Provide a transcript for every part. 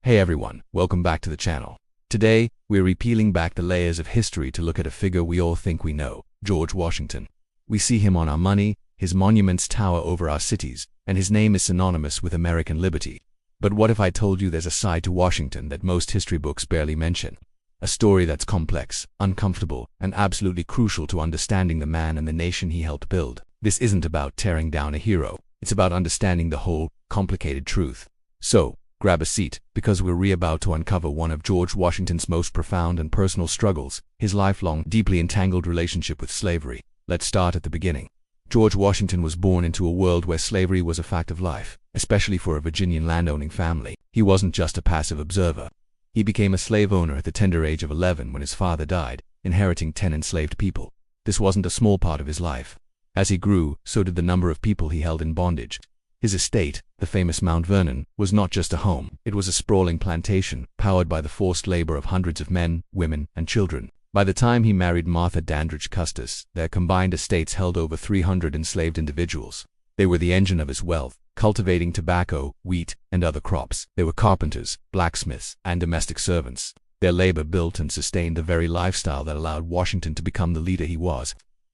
Hey everyone, welcome back to the channel. Today, we're repealing back the layers of history to look at a figure we all think we know, George Washington. We see him on our money, his monuments tower over our cities, and his name is synonymous with American liberty. But what if I told you there's a side to Washington that most history books barely mention? A story that's complex, uncomfortable, and absolutely crucial to understanding the man and the nation he helped build. This isn't about tearing down a hero, it's about understanding the whole, complicated truth. So, grab a seat, because we're about to uncover one of George Washington's most profound and personal struggles, his lifelong, deeply entangled relationship with slavery. Let's start at the beginning. George Washington was born into a world where slavery was a fact of life, especially for a Virginian landowning family. He wasn't just a passive observer. He became a slave owner at the tender age of 11 when his father died, inheriting 10 enslaved people. This wasn't a small part of his life. As he grew, so did the number of people he held in bondage. His estate, the famous Mount Vernon, was not just a home, it was a sprawling plantation, powered by the forced labor of hundreds of men, women, and children. By the time he married Martha Dandridge Custis, their combined estates held over 300 enslaved individuals. They were the engine of his wealth, cultivating tobacco, wheat, and other crops. They were carpenters, blacksmiths, and domestic servants. Their labor built and sustained the very lifestyle that allowed Washington to become the leader he was.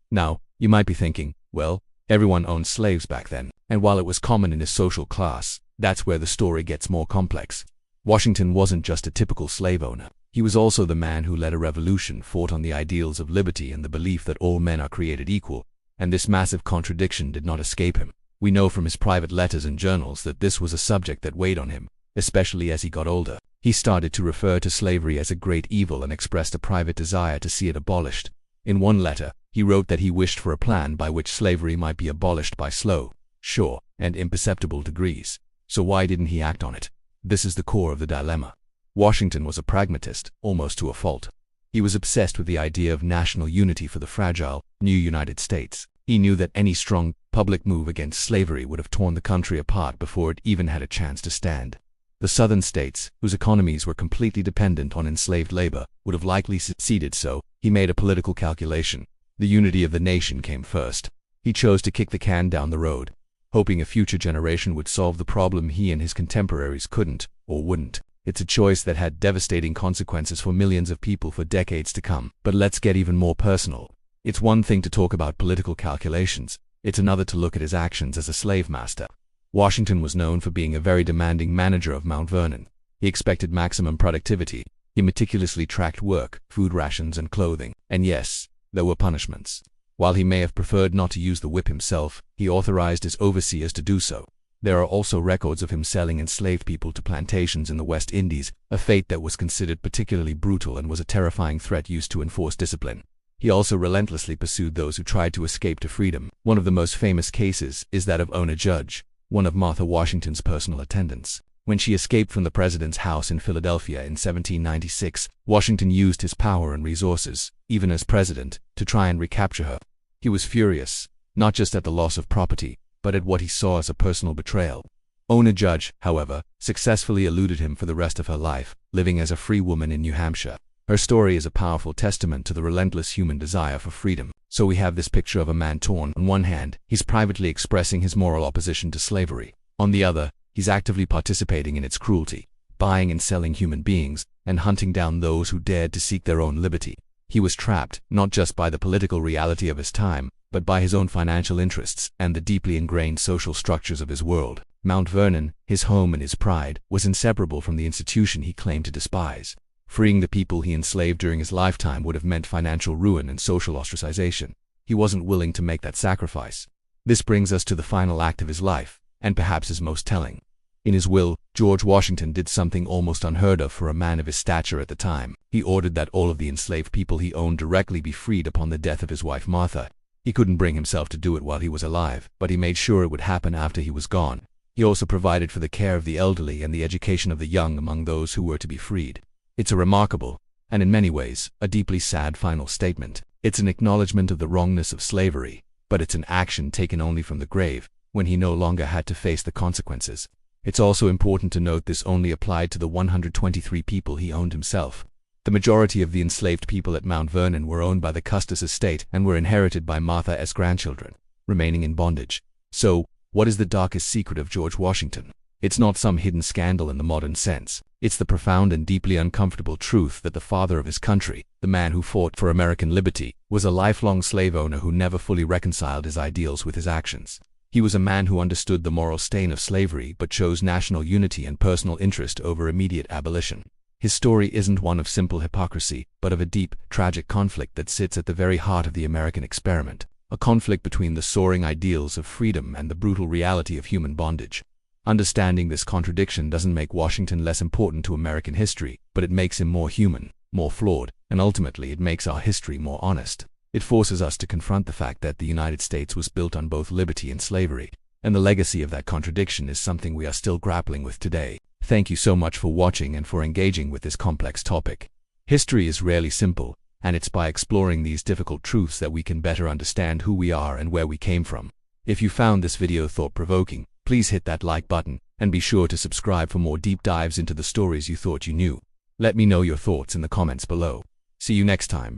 Now, you might be thinking, well, everyone owned slaves back then, and while it was common in his social class, that's where the story gets more complex. Washington wasn't just a typical slave owner. He was also the man who led a revolution, fought on the ideals of liberty and the belief that all men are created equal, and this massive contradiction did not escape him. We know from his private letters and journals that this was a subject that weighed on him, especially as he got older. He started to refer to slavery as a great evil and expressed a private desire to see it abolished. In one letter, he wrote that he wished for a plan by which slavery might be abolished by slow, sure, and imperceptible degrees. So why didn't he act on it? This is the core of the dilemma. Washington was a pragmatist, almost to a fault. He was obsessed with the idea of national unity for the fragile, new United States. He knew that any strong, public move against slavery would have torn the country apart before it even had a chance to stand. The southern states, whose economies were completely dependent on enslaved labor, would have likely seceded, so he made a political calculation. The unity of the nation came first. He chose to kick the can down the road, hoping a future generation would solve the problem he and his contemporaries couldn't, or wouldn't. It's a choice that had devastating consequences for millions of people for decades to come. But let's get even more personal. It's one thing to talk about political calculations, it's another to look at his actions as a slave master. Washington was known for being a very demanding manager of Mount Vernon. He expected maximum productivity. He meticulously tracked work, food rations, and clothing. And yes, there were punishments. While he may have preferred not to use the whip himself, he authorized his overseers to do so. There are also records of him selling enslaved people to plantations in the West Indies, a fate that was considered particularly brutal and was a terrifying threat used to enforce discipline. He also relentlessly pursued those who tried to escape to freedom. One of the most famous cases is that of Ona Judge, one of Martha Washington's personal attendants. When she escaped from the president's house in Philadelphia in 1796, Washington used his power and resources, even as president, to try and recapture her. He was furious, not just at the loss of property, but at what he saw as a personal betrayal. Ona Judge, however, successfully eluded him for the rest of her life, living as a free woman in New Hampshire. Her story is a powerful testament to the relentless human desire for freedom. So we have this picture of a man torn. On one hand, he's privately expressing his moral opposition to slavery. On the other, he's actively participating in its cruelty, buying and selling human beings, and hunting down those who dared to seek their own liberty. He was trapped, not just by the political reality of his time, but by his own financial interests and the deeply ingrained social structures of his world. Mount Vernon, his home and his pride, was inseparable from the institution he claimed to despise. Freeing the people he enslaved during his lifetime would have meant financial ruin and social ostracization. He wasn't willing to make that sacrifice. This brings us to the final act of his life, and perhaps his most telling. In his will, George Washington did something almost unheard of for a man of his stature at the time. He ordered that all of the enslaved people he owned directly be freed upon the death of his wife Martha. He couldn't bring himself to do it while he was alive, but he made sure it would happen after he was gone. He also provided for the care of the elderly and the education of the young among those who were to be freed. It's a remarkable, and in many ways, a deeply sad final statement. It's an acknowledgement of the wrongness of slavery, but it's an action taken only from the grave, when he no longer had to face the consequences. It's also important to note this only applied to the 123 people he owned himself. The majority of the enslaved people at Mount Vernon were owned by the Custis estate and were inherited by Martha's grandchildren, remaining in bondage. So, what is the darkest secret of George Washington? It's not some hidden scandal in the modern sense. It's the profound and deeply uncomfortable truth that the father of his country, the man who fought for American liberty, was a lifelong slave owner who never fully reconciled his ideals with his actions. He was a man who understood the moral stain of slavery but chose national unity and personal interest over immediate abolition. His story isn't one of simple hypocrisy, but of a deep, tragic conflict that sits at the very heart of the American experiment, a conflict between the soaring ideals of freedom and the brutal reality of human bondage. Understanding this contradiction doesn't make Washington less important to American history, but it makes him more human, more flawed, and ultimately it makes our history more honest. It forces us to confront the fact that the United States was built on both liberty and slavery, and the legacy of that contradiction is something we are still grappling with today. Thank you so much for watching and for engaging with this complex topic. History is rarely simple, and it's by exploring these difficult truths that we can better understand who we are and where we came from. If you found this video thought-provoking, please hit that like button, and be sure to subscribe for more deep dives into the stories you thought you knew. Let me know your thoughts in the comments below. See you next time.